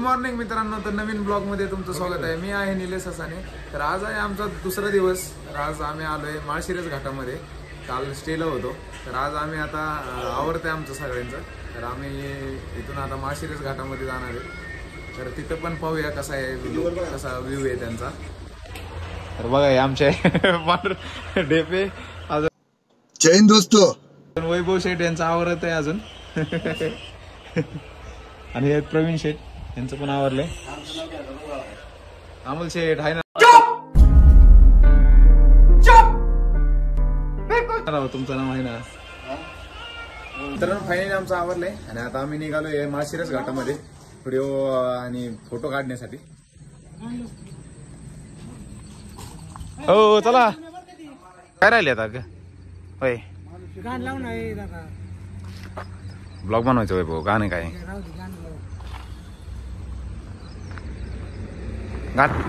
Morning मित्रांनो, तर नवीन blog मध्ये तुमचं स्वागत आहे। मी आहे निलेश हसाने। तर आज आहे आमचा दुसरा दिवस। तर आज आम्ही आलोय माळशिरस घाटामध्ये। काल स्टेला होतो, तर आज आम्ही आता आवरते आमचं सगळ्यांचं। तर आम्ही इथून आता माळशिरस घाटामध्ये जाणार आहे। तर तिथं पण पाहूया कसा आहे, कसा व्ह्यू आहे त्यांचा। तर बघा आमचे डेपे जय हिंद दोस्तों। वैभव शेठ यांचा आवरत आहे अजून आणि एक प्रवीण शेठ यांचं पण आवरलंय। अमोल शेठ आहे ना? तुमचं नाव आहे ना? तर फायनली आमचं आवरलंय आणि आता आम्ही निघालोय माळशिरस घाटामध्ये व्हिडिओ आणि फोटो काढण्यासाठी। हो चला, काय राहिले आता होय? गाणं लावून आहे दादा, ब्लॉग बनवायचं होय भाऊ, गाणं काय गाणं?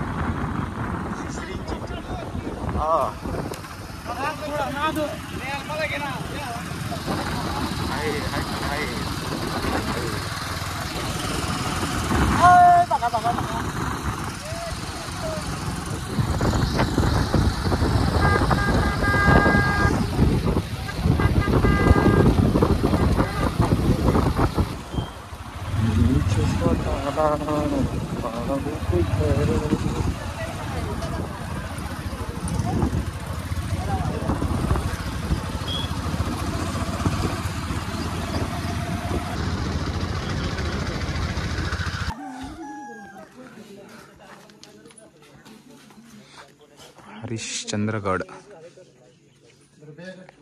हरिश्चंद्रगड।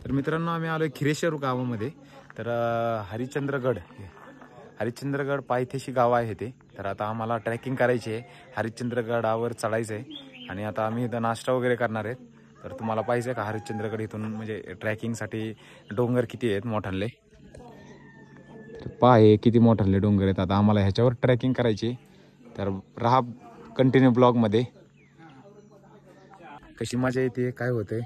तर मित्रांनो, आम्ही आलोय खिरेश्वर गावामध्ये। तर हरिश्चंद्रगड पायथ्याशी गाव आहे ते। तर आता आम्हाला ट्रेकिंग करायची आहे, हरिश्चंद्रगडावर चढायचं आहे आणि आता आम्ही इथं नाश्ता वगैरे करणार आहेत। तर तुम्हाला पाहिजे का हरिश्चंद्रगड इथून म्हणजे ट्रेकिंगसाठी डोंगर किती आहेत मोठाले? तर पाहे किती मोठाले डोंगर आहेत। आता आम्हाला ह्याच्यावर ट्रेकिंग करायची, तर राहा कंटिन्यू ब्लॉगमध्ये। कशी मजा येते, काय होते,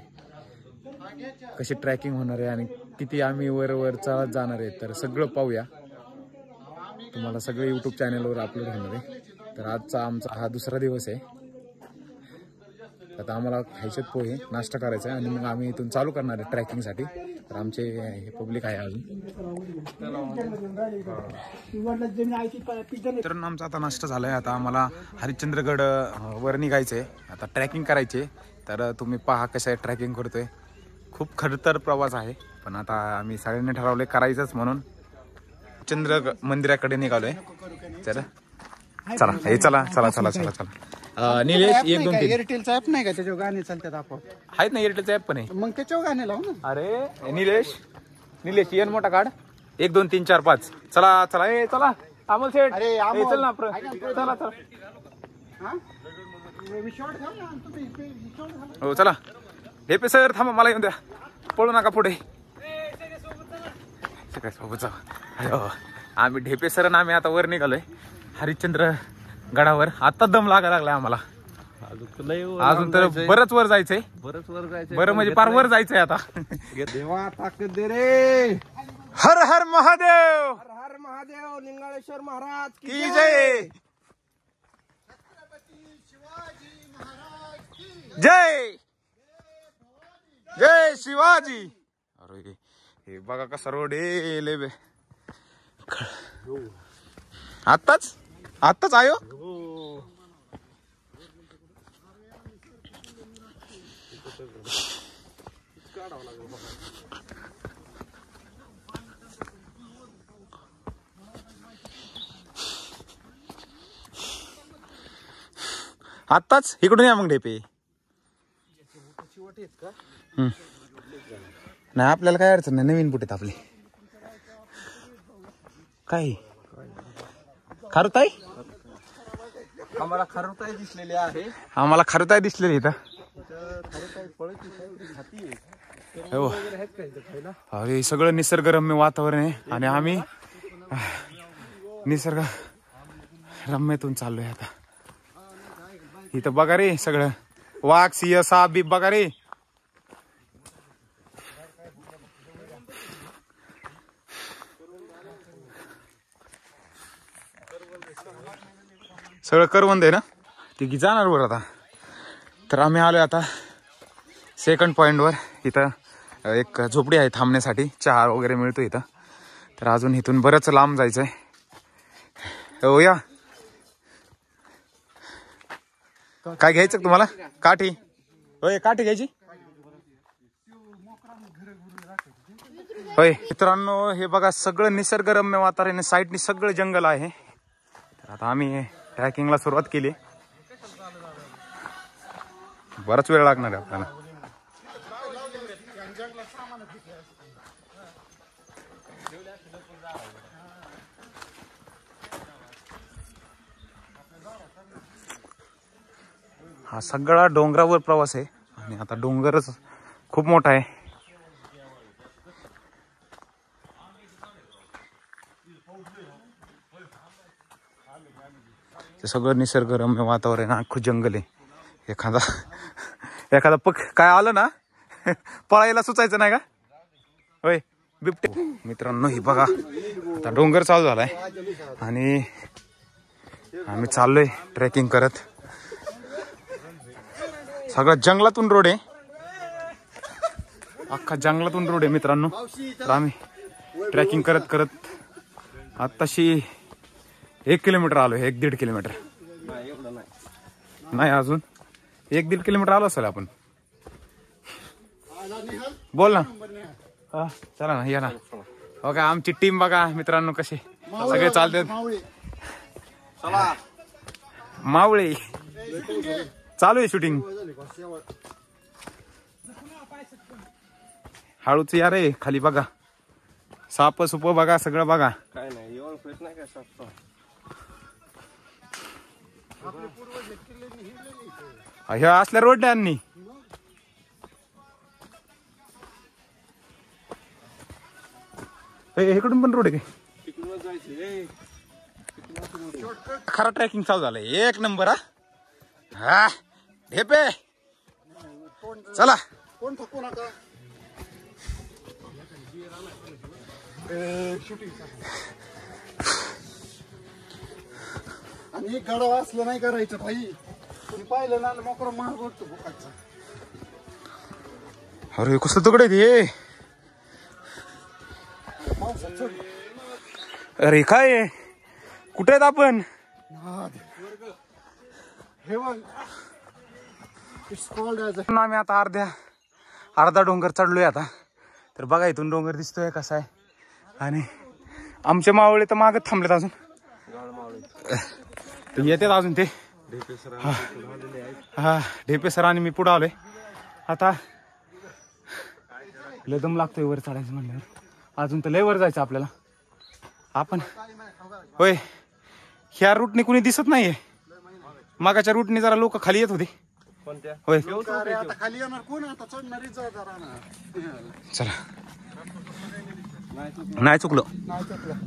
कशी ट्रॅकिंग होणार आहे आणि किती आम्ही वर चालत जाणार आहे, तर सगळं पाहूया। तुम्हाला सगळे यूट्यूब चॅनलवर अपलोड होणार आहे। तर आजचा आमचा हा दुसरा दिवस आहे। आता आम्हाला खायचे पोहे, नाश्ता करायचा आहे आणि मग आम्ही इथून चालू करणार आहे ट्रॅकिंगसाठी। तर आमचे हे पब्लिक आहे अजून। तर आमचा आता नाश्ता झालाय। आता आम्हाला हरिश्चंद्रगड वर निघायचंय, आता ट्रॅकिंग करायचे। तर तुम्ही पहा कसं आहे ट्रॅकिंग करतोय। खूप खडतर प्रवास आहे, पण आता आम्ही सगळ्यांनी ठरवले करायचंच म्हणून चंद्र मंदिराकडे निघालोय। तर चला चला चला चला चला चला। निलेश 1 2 3 एअरटेलचा ऍप नाही का, त्याच्यावर गाणे चालतात आपोआप? आहेत ना, एअरटेलचा ऍप पण आहे। मग त्याच्यावर गाणे लावू ना। अरे निलेश येन मोठा काढ। 1 2 3 4 5 चला चला ए चला। अमोल शेठ चल ना, चला चला हो चला। ढेपे सर थांबा, मला येऊन द्या, पळू नका पुढे। सोबत जाऊ आम्ही, ढेपे सर आणि आम्ही आता वर निघालोय हरिश्चंद्र गडावर। आता दम लागायला लागलाय आम्हाला, अजून तर बरंच वर जायचंय, बरं म्हणजे पार वर जायचंय आता। देवा ताकद दे रे। हर हर महादेव, हर हर महादेव, लिंगाळेश्वर महाराज की जय, जय जय शिवाजी। अरे हे बघा कसा रोड आहे, लेबे आत्ताच आयो। आत्ताच इकडून या मग ढेपे। नाही आपल्याला काय अडचण नाही, नवीन बुट आहेत आपले। काय खारुताई? आम्हाला खारुताई दिसलेली आहे, आम्हाला खारुताई दिसलेली इथं। हो अरे सगळं निसर्गरम्य वातावरण आहे आणि आम्ही निसर्ग रम्यातून चाललोय आता। इथं बघा रे सगळं, वाघ सिंह साप बीप बघा रे। सगळं करवंद आहे ना ती जाणार वर आता. तर आम्ही आलोय आता सेकंड पॉईंटवर. इथं एक झोपडी आहे थांबण्यासाठी, चहा वगैरे मिळतो इथं. तर अजून इथून बरंच लांब जायचंय. हो या, काय घ्यायचं तुम्हाला? काठी होय, काठी घ्यायची होय. मित्रांनो हे बघा सगळं निसर्गरम्य वातावरण, साईडनी सगळं जंगल आहे. तर आता आम्ही ट्रॅकिंगला सुरुवात केली. बराच वेळ लागणार आहे आपल्याला. हा सगळा डोंगरावर प्रवास आहे आणि आता डोंगरच खूप मोठा आहे. ते सगळं निसर्गरम्य वातावरण, अख्खं जंगल आहे. एखादा काय आलं ना पळायला सुचायचं नाही का होय बिबटे. मित्रांनो ही बघा आता डोंगर चालू झालाय आणि आम्ही चाललोय ट्रेकिंग करत. सगळा जंगलातून रोड आहे, अख्खा जंगलातून रोड आहे मित्रांनो. तर आम्ही ट्रेकिंग करत करत आत्ताशी 1 किलोमीटर आलोय. 1-1.5 किलोमीटर नाही, अजून 1-1.5 किलोमीटर आलो असेल आपण. बोल ना. चला ना, या ना. बघा आमची टीम बघा मित्रांनो कशी सगळे चालतात. मावळे चालू आहे शूटिंग. हळूच या रे, खाली बघा साप सुप बघा, सगळं बघा. काय नाही नाही काय साप. हे असल्या रोड नाही. इकडून पण रोड आहे काय? खरा ट्रॅकिंग चालू झालंय. 1 नंबर. हा ढेपे चला. कोण थकू नका. आणि गडा असलं नाही करायचं भाई. तुम्ही पाहिलं ना मोकळं मार बोलतो बुकाचा. अरे कसं तुकडे ते. अरे काय कुठे आहेत आपण? आम्ही आता अर्धा डोंगर चढलोय आता. तर बघा इथून डोंगर दिसतोय कसा आहे. आणि आमचे मावळे तर मागत थांबलेत अजून. येतात अजून ते. हा ढेपे सर आणि मी पुढे आलोय. आता लय दम लागतोय वर चढायचं म्हणल्यावर. अजून तर लय वर जायचं आपल्याला. आपण होय ह्या रूटने कुणी दिसत नाहीये. मागाच्या रूटने जरा लोक खाली येत होते. होय खाली येणार कोण आता चढणारी. चला नाही चुकलो,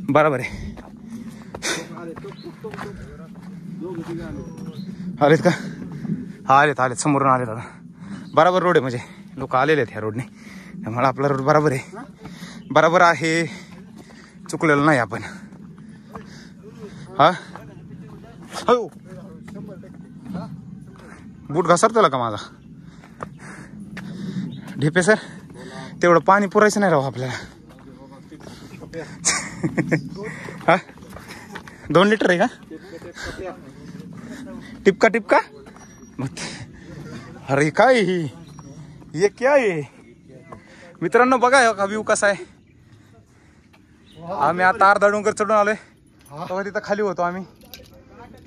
बरोबर आहे. आलेत का? हा आलेत समोरून आलेत. आता बरोबर रोड आहे, म्हणजे लोक आलेले आहेत ह्या रोडने. त्यामुळे आपला रोड बरोबर आहे. बरोबर आहे, चुकलेलं नाही आपण. हा हो बूट घसरतोय का माझा? ढेपे सर तेवढं पाणी पुरायचं नाही राव आपल्याला. हा 2 लिटर आहे का? टिपका अरे काय हे क्या आहे मित्रांनो. बघा हा व्ह्यू कसा आहे. आम्ही आता अर्धा डोंगर चढून आलोय. तेव्हा तिथं खाली होतो आम्ही.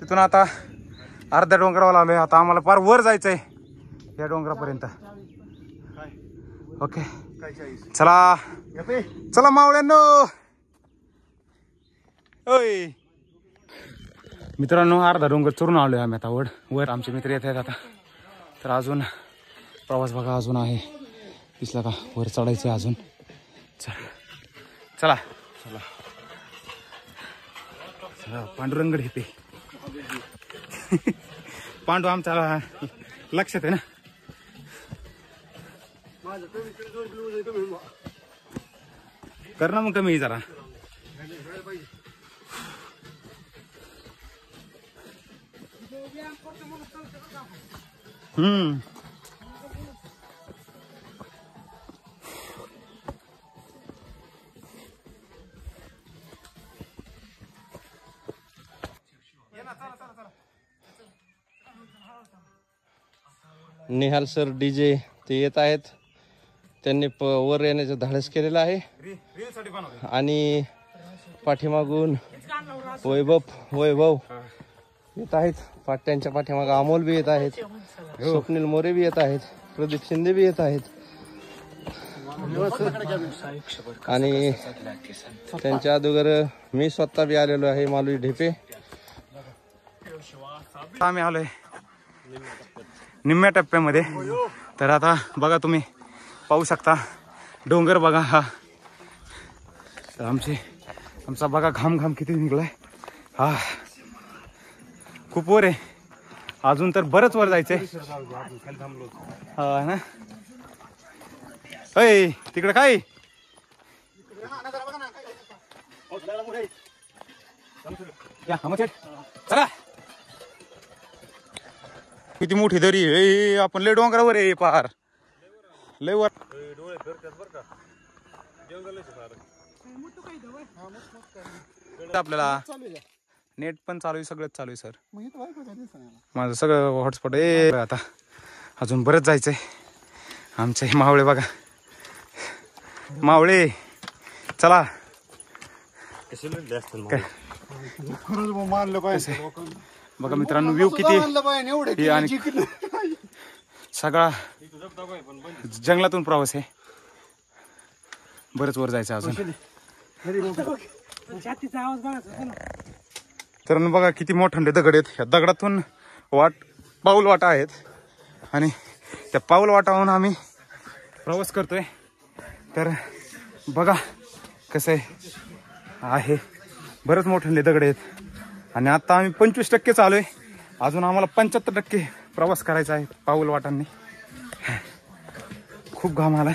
तिथून आता अर्ध्या डोंगरावर आलोय. आता आम्हाला फार वर जायचंय या डोंगरापर्यंत. ओके चला चला मावळ्यांनो. ओय मित्रांनो अर्धा डोंगर चढून आलोय आम्ही आता. वर आमचे मित्र येत आहेत आता. तर अजून प्रवास बघा अजून आहे. दिसला का? वर चढायचं आहे अजून. चला चला चला. पांडुरंग ढेपे पांडू आमच्या लक्षात आहे ना. कर ना मग कमी जरा. निहाल सर डीजे ते येत आहेत. त्यांनी वर येण्याचं धाडस केलेलं आहे. आणि पाठीमागून वैभव येत आहेत. त्यांच्या पाठीमाग अमोल बी येत आहेत. स्वप्नील मोरे बी येत आहेत. प्रदीप शिंदे बी येत आहेत. आणि त्यांच्या अगोदर मी स्वतः बी आलेलो आहे. मालवी ढेपे. आम्ही आलोय निम्म्या टप्प्यामध्ये. तर आता बघा, तुम्ही पाहू शकता डोंगर बघा. हा तर आमचा बघा घाम किती निघलाय. हा खूप वर आहे. अजून तर बरंच वर जायचंय. हा ना. अय तिकडे काय चला. किती मोठी दरी आहे. आपण लय डोंगरावर आहे पार. लय वर आपल्याला नेट पण चालू आहे. सगळंच चालू आहे सर. माझं सगळं हॉटस्पॉट आहे. आता अजून बरंच जायचंय. आमचे मावळे बघा. मावळे चला. मानलं पाहिजे बघा मित्रांनो व्ह्यू किती आणि सगळा जंगलातून प्रवास आहे. बरंच वर जायचं अजून. तर बघा किती मोठे दगड आहेत. ह्या दगडातून पाऊल वाटा आहेत. आणि त्या पाऊल वाटावरून आम्ही प्रवास करतोय. तर बघा कसं आहे. बरेच मोठे दगड आहेत. आणि आता आम्ही 25% चालू. अजून आम्हाला 75% प्रवास करायचा आहे पाऊल वाटांनी. खूप घाम आलाय.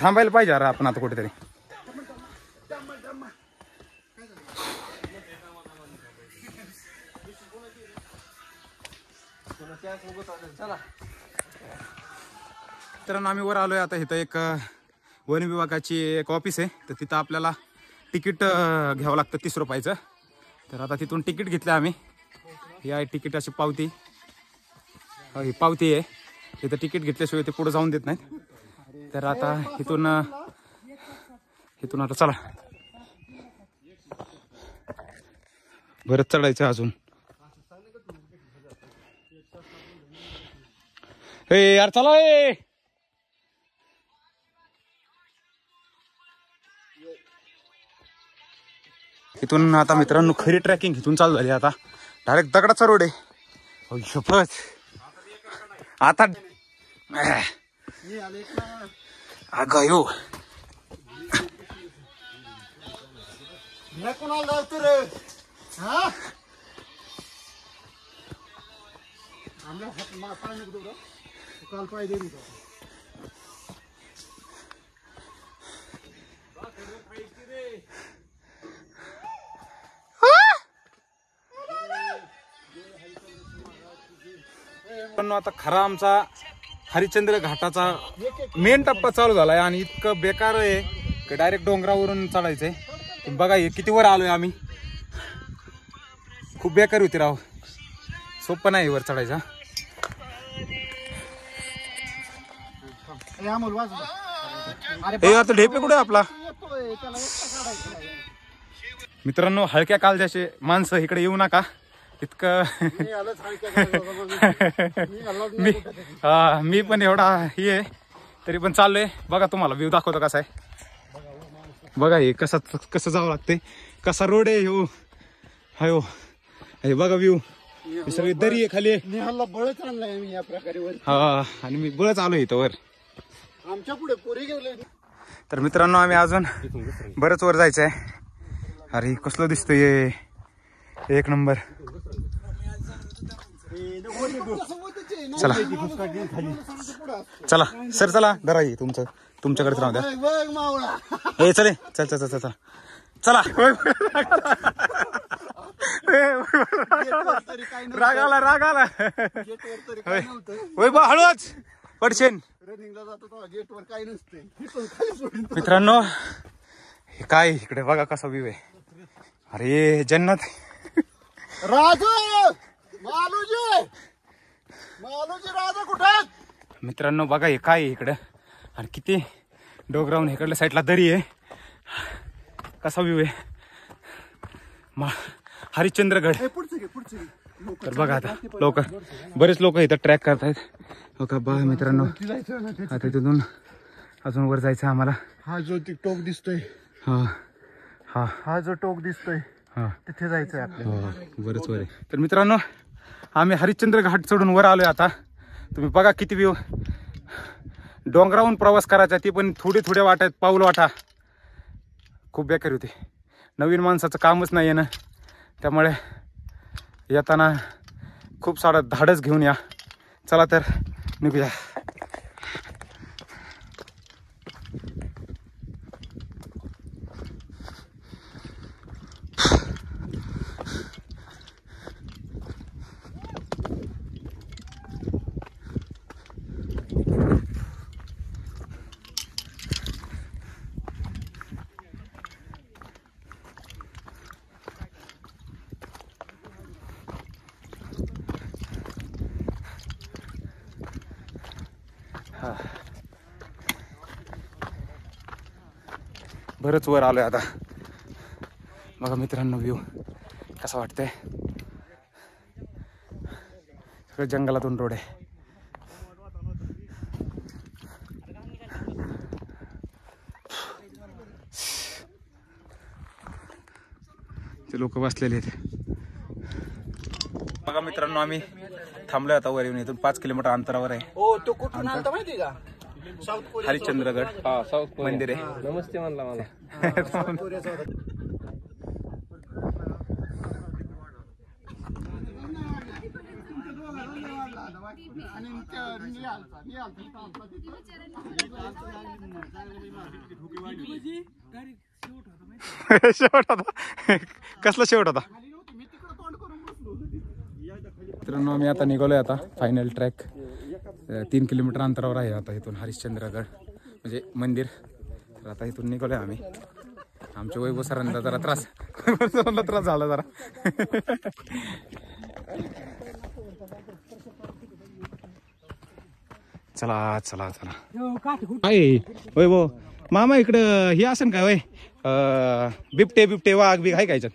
थांबायला पाहिजे अरे आपण आता कुठेतरी. तर आम्ही वर आलोय. आता इथं एक वन विभागाची एक ऑफिस आहे. तर तिथं आपल्याला तिकीट घ्यावं लागतं 30 रुपयाचं. तर आता तिथून तिकीट घेतलं आम्ही. ही आहे तिकीट अशी पावती. ही पावती आहे. इथं तिकीट घेतल्याशिवाय ते पुढे जाऊन देत नाहीत. तर आता इथून आता चला. बरंच चढायचं अजून. हे यार चला. इथून आता मित्रांनो खरी ट्रॅकिंग इथून चालू झाली. आता डायरेक्ट दगडाचा रोड आहे. शपथ आता अगं यो कोणाला लावतो रे. हा काल पाय दे. आता खरा आमचा हरिश्चंद्र घाटाचा मेन टप्पा चालू झालाय. आणि इतकं बेकार आहे की डायरेक्ट डोंगरावरून चढायचंय. बघा हे किती वर आलोय आम्ही. खूप बेकार होती राव. सोपं नाही वर चढायचा. आता ढेपे कुठे आपला. मित्रांनो हलक्या कालजाचे माणसं इकडे येऊ नका. इतकं मी पण एवढा हे आहे तरी पण चाललोय. बघा तुम्हाला व्ह्यू दाखवतो कसा आहे. बघा हे कसं जावं लागतंय. कसा रोड आहे ह्यो. हायो हे बघा व्ह्यू. सगळी दरी आहे खाली. निहालला बळच आणलाय मी या प्रकारे वर. हा आणि मी बळच आलो इथं वर. आमच्या पुढे पुरी गेले. तर मित्रांनो आम्ही अजून बरंच वर जायचंय. अरे कसलं दिसतंय. एक नंबर. चला चला सर चला. धरा ही तुमच्याकडेच राहू द्या. हे चले चल चल चल चल चला. तरी काय नव्हतं. राग आला गेटवर तरी काय नव्हतं. वैभव हळूच पडशेन. रनिंगला जातो तेव्हा गेटवर काय नसते. इथून खाली सोडून मित्रांनो हे काय इकडे बघा कसा व्ह्यू आहे. अरे जन्नत. राजू मालूजी राजा कुठे? मित्रांनो बघा हे काय इकडं आणि किती डोंगरावून इकडल्या साईडला दरी आहे. कसा व्ह्यू आहे हरिश्चंद्रगड. तर बघा आता लोक बरेच लोक इथं ट्रॅक करतायत. हो का बघा मित्रांनो आता तिथून अजून वर जायचं आम्हाला. हा जो टोक दिसतोय हा जो टोक दिसतोय तिथे जायचंय आपल्याला. बरंच वर आहे. तर मित्रांनो आम्ही हरिश्चंद्र घाट चढून वर आलोय. आता तुम्ही बघा किती व्ह्यू. डोंगरावून प्रवास करायचा ती पण थोडे वाट आहेत. पाऊल वाटा खूप बेकार होते. नवीन माणसाचं कामच नाही आहे ना. त्यामुळे येताना खूप सारं धाडस घेऊन या. चला तर निघूया. बरंच वर आलोय आता. बघा मित्रांनो व्ह्यू कसा वाटतंय. सगळं जंगलातून रोड आहे. ते लोक बसलेले आहेत. बघा मित्रांनो आम्ही थांबलोय आता वर येऊन. इथून 5 किलोमीटर अंतरावर आहे. हो तो कुठून आलता माहिती का? साऊथ कोरिया हरिश्चंद्रगड मंदिर आहे. नमस्ते म्हणला मला. शेवट होता. कसला शेवट होता. मित्रांनो आम्ही आता निघालोय. आता फायनल ट्रॅक 3 किलोमीटर अंतरावर आहे आता इथून हरिश्चंद्रगड म्हणजे मंदिर. तर आता इथून निघालोय आम्ही. आमच्या वैभव सरांना जरा त्रास झाला जरा. चला चला चला. काय वैभव मामा इकडं हे असेल काय वय बिबटे वाघ बिग आहे काय याच्यात.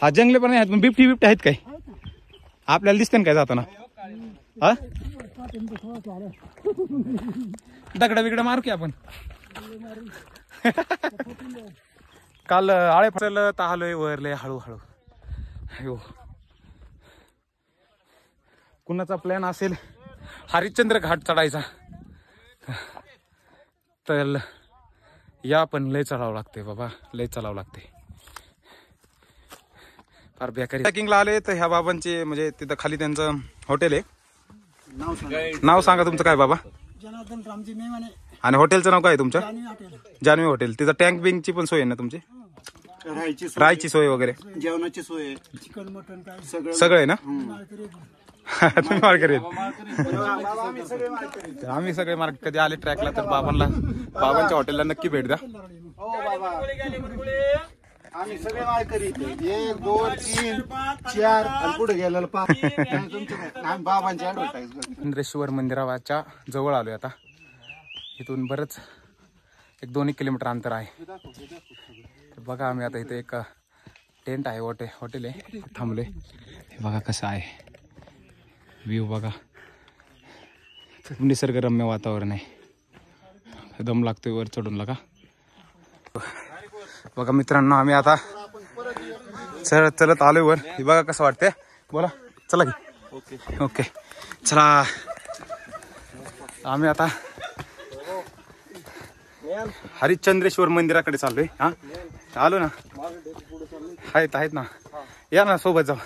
हा जंगले पण आहेत पण बिबटे आहेत काय आपल्याला दिसते ना काय जाताना. हा दगडा बिगडा मारू की आपण. काल आळे फसल ताहलोय वरले हळूहळू. अयो कुणाचा प्लॅन असेल हरिश्चंद्र घाट चढायचा तर या पण लय चढावं लागते बाबा. लय चढावं लागते. फार बेकारी. ट्रॅकिंगला आले तर ह्या बाबांचे म्हणजे तिथं खाली त्यांचं हॉटेल आहे. नाव सांगा तुमचं काय बाबा. जनार्दन रामजी मेवाने. आणि हॉटेलचं नाव काय तुमचं. जान्हवी हॉटेल. तिथं टँक बिंकची पण सोय आहे ना तुमची. राहायची सोय वगैरे जेवणाची सोय चिकन मटन काय सगळं आहे ना. तुम्ही मार्केट आम्ही सगळे मार्केट कधी आले ट्रॅकला तर बाबांच्या हॉटेलला नक्की भेट द्या. आम्ही सगळे माळकरी. 1 2 3 4 आणि पुढे गेलेलं 5 बाबांची ऍडव्हर्टाइज. इंद्रेश्वर मंदिराच्या जवळ आलोय आता. इथून बरंच 1-2 किलोमीटर अंतर आहे. तर बघा आम्ही आता इथे एक टेंट आहे हॉटेल आहे थांबलोय. हे बघा कसं आहे व्ह्यू. बघा निसर्गरम्य वातावरण आहे. दम लागतोय वर चढून लगा. बघा मित्रांनो आम्ही आता चलत आलोय वर. हे बघा कसं वाटतंय. बोला चला की. ओके चला. आम्ही आता हरिश्चंद्रेश्वर मंदिराकडे चाललोय. हा आलो ना. आहेत ना. या ना सोबत जाऊ.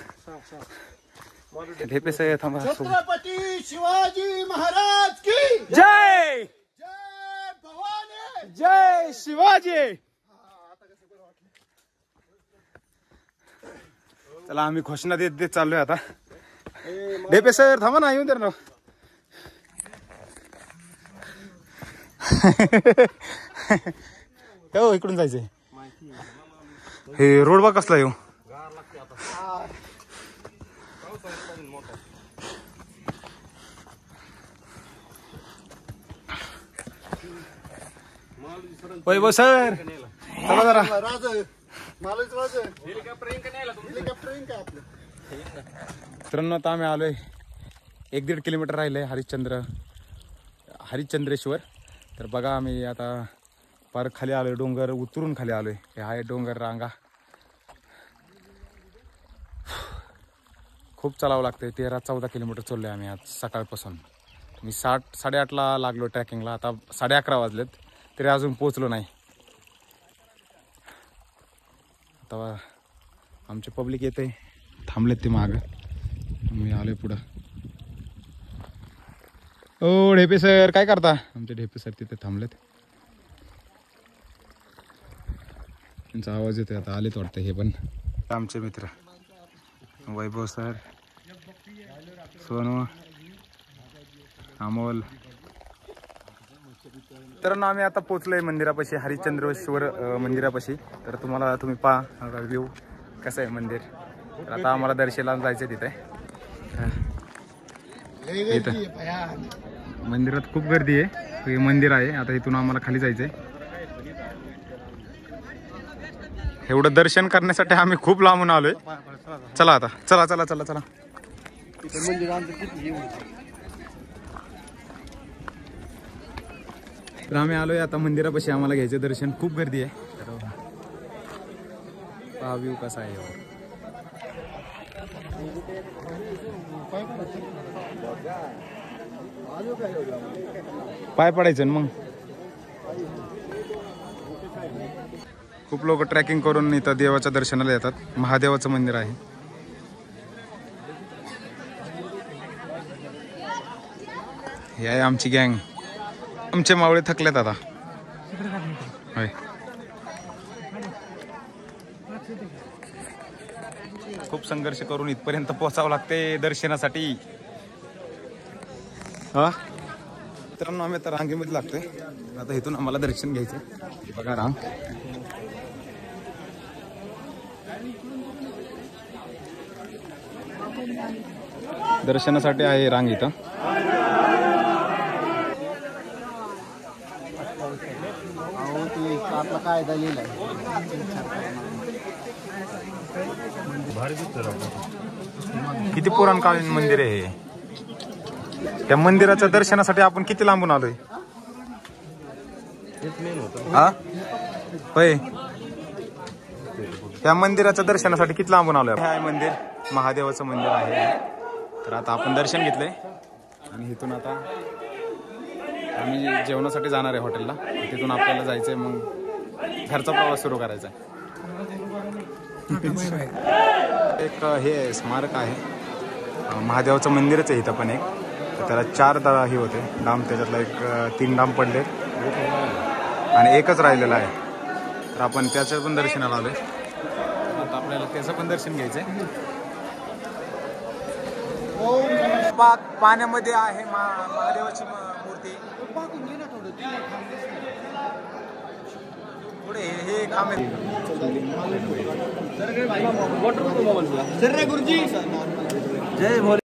ढेपेस थांबा. छत्रपती शिवाजी महाराज की जय. जय भवानी. जय शिवाजी. चला आम्ही घोषणा देत देत चाललोय आता. डेपे सर थांबा ना, येऊन दे ना. हो इकडून जायचंय. हे रोड बा कसला येऊ. वैभव सर चला जरा. मित्रांनो आता आम्ही आलोय 1-1.5 किलोमीटर राहिलंय हरिश्चंद्रेश्वर. तर बघा आम्ही आता पार खाली आलोय, डोंगर उतरून खाली आलोय. हे आहे डोंगर रांगा. खूप चालावं लागतंय. 13-14 किलोमीटर चाललोय आम्ही आज सकाळपासून. मी 8:30ला लागलो ट्रॅकिंगला. आता 11:30 वाजलेत तरी अजून पोचलो नाही. आता आमचे पब्लिक येते, थांबलेत ते मागं. मी आलोय पुढं. ओ ढेपे सर काय करता. आमचे ढेपे सर तिथे थांबलेत. त्यांचा आवाज येतोय. आता आलेत वाटतं हे पण आमचे मित्र. वैभव सर, सोनू, अमोल. तर आम्ही आता पोचलोय मंदिरापाशी, हरिश्चंद्रेश्वर मंदिरापाशी. तर तुम्ही पहा व्ह्यू कसं आहे मंदिर. तर आता आम्हाला दर्शनाला जायचं तिथे. मंदिरात खूप गर्दी आहे. हे मंदिर आहे. आता इथून आम्हाला खाली जायचंय. एवढं दर्शन करण्यासाठी आम्ही खूप लांबून आलोय. चला आता चला चला चला चला. तर आम्ही आलोय आता मंदिरापाशी. आम्हाला घ्यायचं दर्शन. खूप गर्दी आहे. पहा व्ह्यू कसा आहे. पाय पडायचं मग. खूप लोक ट्रॅकिंग करून इथं देवाच्या दर्शनाला येतात. महादेवाचं मंदिर आहे. हे आहे आमची गँग. आमचे मावळे थकलेत आता. होय. खूप संघर्ष करून इथपर्यंत पोहोचावं लागते दर्शनासाठी. हा मित्रांनो आम्ही आता रांगेमध्ये लागतोय. आता इथून आम्हाला दर्शन घ्यायचं. बघा रांग. दर्शनासाठी आहे रांग इथं. कायदा लिहिलाय. किती पुराणकालीन मंदिर आहे हे. त्या मंदिराच्या दर्शनासाठी आपण किती लांबून आलोय. हा होय. त्या मंदिराच्या दर्शनासाठी किती लांबून आलोय. हे आहे मंदिर, महादेवाचं मंदिर आहे. तर आता आपण दर्शन घेतलंय आणि इथून आता आम्ही जेवणासाठी जाणार आहे हॉटेलला. तिथून आपल्याला जायचंय मग घरचा प्रवास सुरू करायचा आहे. एक हे स्मारक आहे, महादेवाचं मंदिरच आहे इथं पण एक. त्याला 4 हे होते डाम. त्याच्यातला 3 डाम पडले आणि एकच राहिलेला आहे. तर आपण त्याचं पण दर्शनाला आलोय. आता आपल्याला त्याचं पण दर्शन घ्यायचंय. पाण्यामध्ये आहे महादेवाची मूर्ती. पुढे हे काम आहे. जय भोले.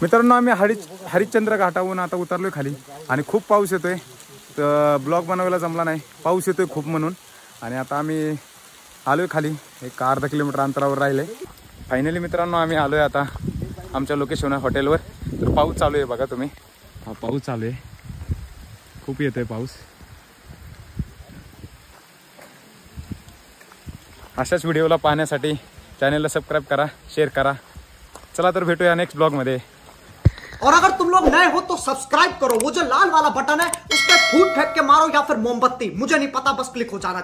मित्रांनो आम्ही हरिश्चंद्र घाटावरून आता उतरलोय खाली आणि खूप पाऊस येतोय. तर ब्लॉग बनवायला जमला नाही, पाऊस येतोय खूप म्हणून. आणि आता आम्ही आलोय खाली, एक अर्धा किलोमीटर अंतरावर राहिले. फायनली मित्रांनो आम्ही आलोय आता आमच्या लोकेशन हॉटेलवर. तर पाऊस चालू आहे बघा तुम्ही. हा पाऊस चालू आहे, खूप येतोय पाऊस. अशाच व्हिडिओला पाहण्यासाठी चॅनलला सबस्क्राईब करा, शेअर करा. चला तर भेटूया नेक्स्ट ब्लॉग मध्ये. और अगर तुम लोग नए हो तो सब्सक्राइब करो, वो जो लाल वाला बटन है उस पर फूट फेंक के मारो या फिर मोमबत्ती, मुझे नहीं पता, बस क्लिक हो जाना चाहिए।